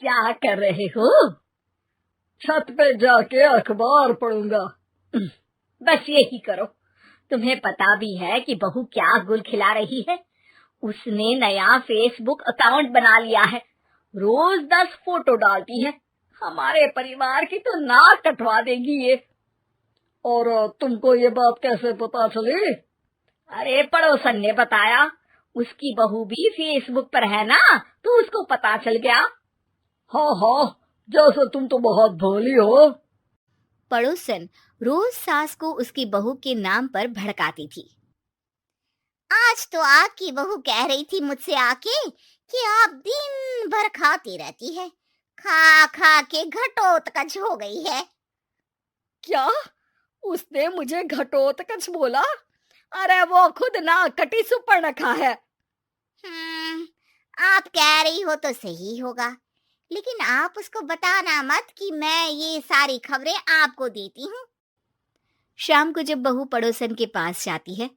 क्या कर रहे हो? छत पे जाके अखबार पढ़ूंगा। बस यही करो। तुम्हें पता भी है कि बहू क्या गुल खिला रही है? उसने नया फेसबुक अकाउंट बना लिया है। रोज 10 फोटो डालती है। हमारे परिवार की तो नाक कटवा देगी ये। और तुमको ये बात कैसे पता चली? अरे पड़ोसन ने बताया। उसकी बहू भी फेसबुक पर है ना, तो उसको पता चल गया। हाँ हाँ, जैसे तुम तो बहुत भोली हो। पड़ोसन रोज सास को उसकी बहू के नाम पर भड़काती थी। आज तो आपकी बहू कह रही थी मुझसे आके कि आप दिन भर खाती रहती है, खा खा के घटोत्कच हो गई है। क्या? उसने मुझे घटोत्कच बोला? अरे वो खुद ना कटी सुपर्णखा है। आप कह रही हो तो सही होगा, लेकिन आप उसको बताना मत कि मैं ये सारी खबरें आपको देती हूँ। शाम को जब बहू पड़ोसन के पास जाती है,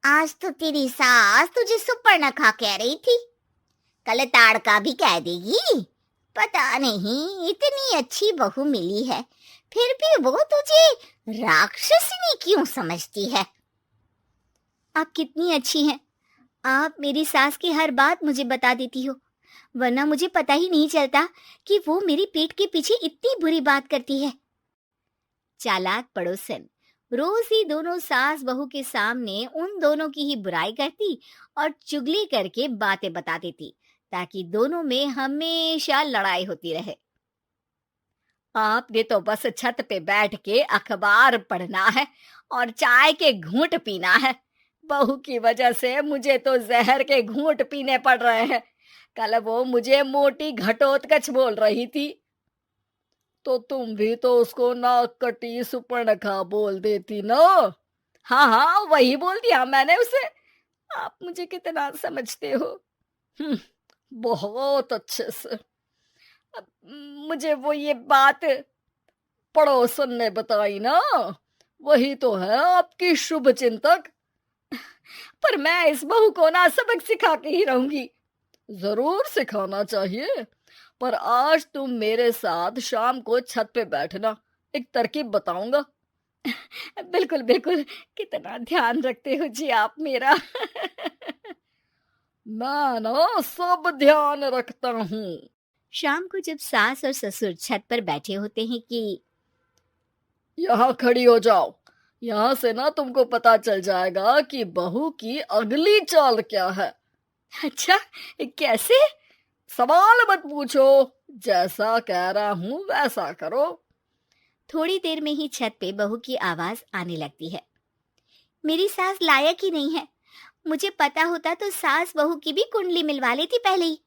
आज तो तेरी सास तुझे सुपर्णखा कह रही थी, कल ताड़का भी कह देगी। पता नहीं इतनी अच्छी बहू मिली है, फिर भी वो तुझे राक्षसनी क्यों समझती है? आप कितनी अच्छी हैं। आप मेरी सास की हर बात मुझे बता देती हो, वरना मुझे पता ही नहीं चलता कि वो मेरी पीठ के पीछे इतनी बुरी बात करती है। चालाक पड़ोसन रोज ही दोनों सास बहू के सामने उन दोनों की ही बुराई करती और चुगली करके बातें बता देती, ताकि दोनों में हमेशा लड़ाई होती रहे। आपने तो बस छत पे बैठ के अखबार पढ़ना है और चाय के घूंट पीना है। बहू की वजह से मुझे तो जहर के घूंट पीने पड़ रहे हैं। कल वो मुझे मोटी घटोत्कच बोल रही थी। तो तुम भी तो उसको नाक कटी सुपर्णखा बोल देती ना। हाँ हाँ, वही बोल दिया मैंने उसे। आप मुझे कितना समझते हो। बहुत अच्छे से। अब मुझे वो ये बात पड़ोसन ने बताई ना, वही तो है आपकी शुभ चिंतक। पर मैं इस बहू को ना सबक सिखा के ही रहूंगी। जरूर सिखाना चाहिए, पर आज तुम मेरे साथ शाम को छत पे बैठना, एक तरकीब बताऊंगा। बिल्कुल बिल्कुल, कितना ध्यान रखते हो जी आप मेरा। मैं ना सब ध्यान रखता हूँ। शाम को जब सास और ससुर छत पर बैठे होते हैं कि यहाँ खड़ी हो जाओ, यहाँ से ना तुमको पता चल जाएगा कि बहू की अगली चाल क्या है। अच्छा, कैसे? सवाल मत पूछो, जैसा कह रहा हूँ वैसा करो। थोड़ी देर में ही छत पे बहू की आवाज आने लगती है। मेरी सास लायक ही नहीं है, मुझे पता होता तो सास बहू की भी कुंडली मिलवा लेती पहले ही।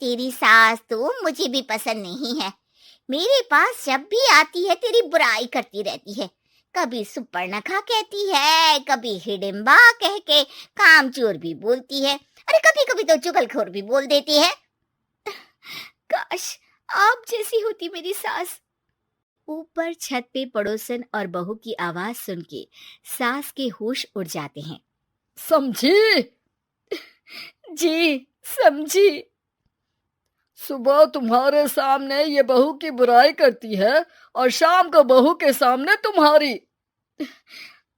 तेरी सास तो मुझे भी पसंद नहीं है, मेरे पास जब भी आती है तेरी बुराई करती रहती है। कभी सुपर्णखा कहती है, कभी हिडिंबा कह के कामचोर भी बोलती है, अरे कभी कभी तो चुगलखोर भी बोल देती है। काश आप जैसी होती मेरी सास। ऊपर छत पे पड़ोसन और बहू की आवाज सुन के सास के होश उड़ जाते हैं। समझी? जी समझी। सुबह तुम्हारे सामने ये बहू की बुराई करती है और शाम को बहू के सामने तुम्हारी।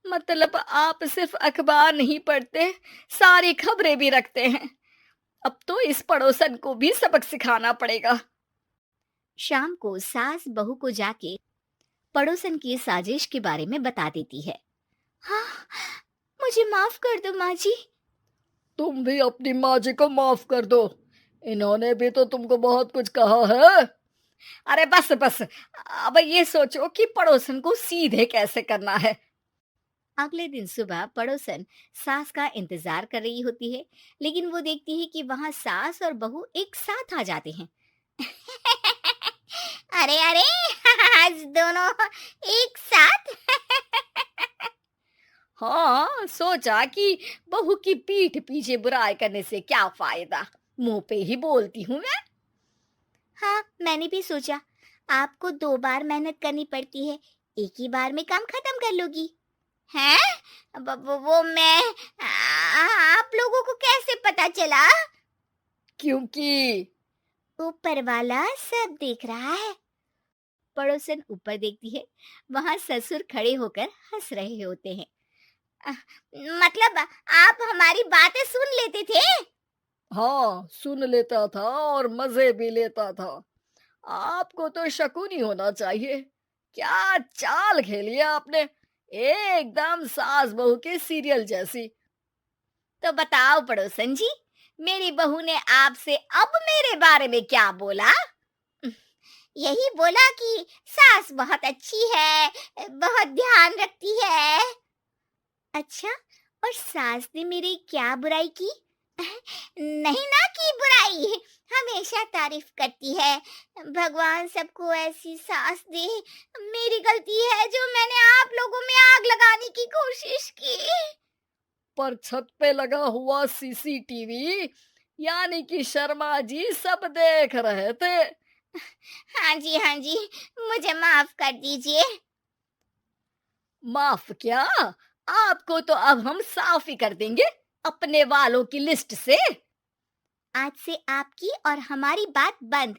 मतलब आप सिर्फ अखबार नहीं पढ़ते, सारी खबरें भी रखते हैं। अब तो इस पड़ोसन को भी सबक सिखाना पड़ेगा। शाम को सास बहू को जाके पड़ोसन की साजिश के बारे में बता देती है। हाँ, मुझे माफ कर दो माँ जी। तुम भी अपनी माँ जी को माफ कर दो, इन्होंने भी तो तुमको बहुत कुछ कहा है। अरे बस बस, अब ये सोचो कि पड़ोसन को सीधे कैसे करना है। अगले दिन सुबह पड़ोसन सास का इंतजार कर रही होती है, लेकिन वो देखती है कि वहां सास और बहू एक साथ आ जाते हैं। अरे अरे, आज दोनों एक साथ। हाँ, सोचा कि बहू की पीठ पीछे बुराई करने से क्या फायदा, मुंह पे ही बोलती हूँ मैं। हाँ, मैंने भी सोचा आपको 2 बार मेहनत करनी पड़ती है, एक ही बार में काम खत्म कर लोगी। हैं? वो मैं आप लोगों को कैसे पता चला? क्योंकि ऊपर वाला सब देख रहा है। पड़ोसन ऊपर देखती है, वहां ससुर खड़े होकर हंस रहे होते हैं। अ, मतलब आप हमारी बातें सुन लेते थे? हाँ, सुन लेता था और मजे भी लेता था। आपको तो शकुनी होना चाहिए। क्या चाल खेली है आपने, एकदम सास बहू के सीरियल जैसी। तो बताओ पड़ोसन जी, मेरी बहू ने आपसे अब मेरे बारे में क्या बोला? यही बोला कि सास बहुत अच्छी है, बहुत ध्यान रखती है। अच्छा, और सास ने मेरी क्या बुराई की? नहीं ना की बुराई, हमेशा तारीफ करती है। भगवान सबको ऐसी सास दे। मेरी गलती है जो मैंने आप लोगों में आग लगाने की कोशिश की। पर छत पे लगा हुआ सीसीटीवी, यानी कि शर्मा जी सब देख रहे थे। हाँ जी, हाँ जी, मुझे माफ कर दीजिए। माफ क्या, आपको तो अब हम साफ ही कर देंगे अपने वालों की लिस्ट से। आज से आपकी और हमारी बात बंद,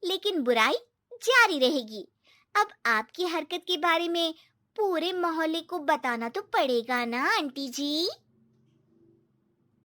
लेकिन बुराई जारी रहेगी। अब आपकी हरकत के बारे में पूरे मोहल्ले को बताना तो पड़ेगा ना आंटी जी।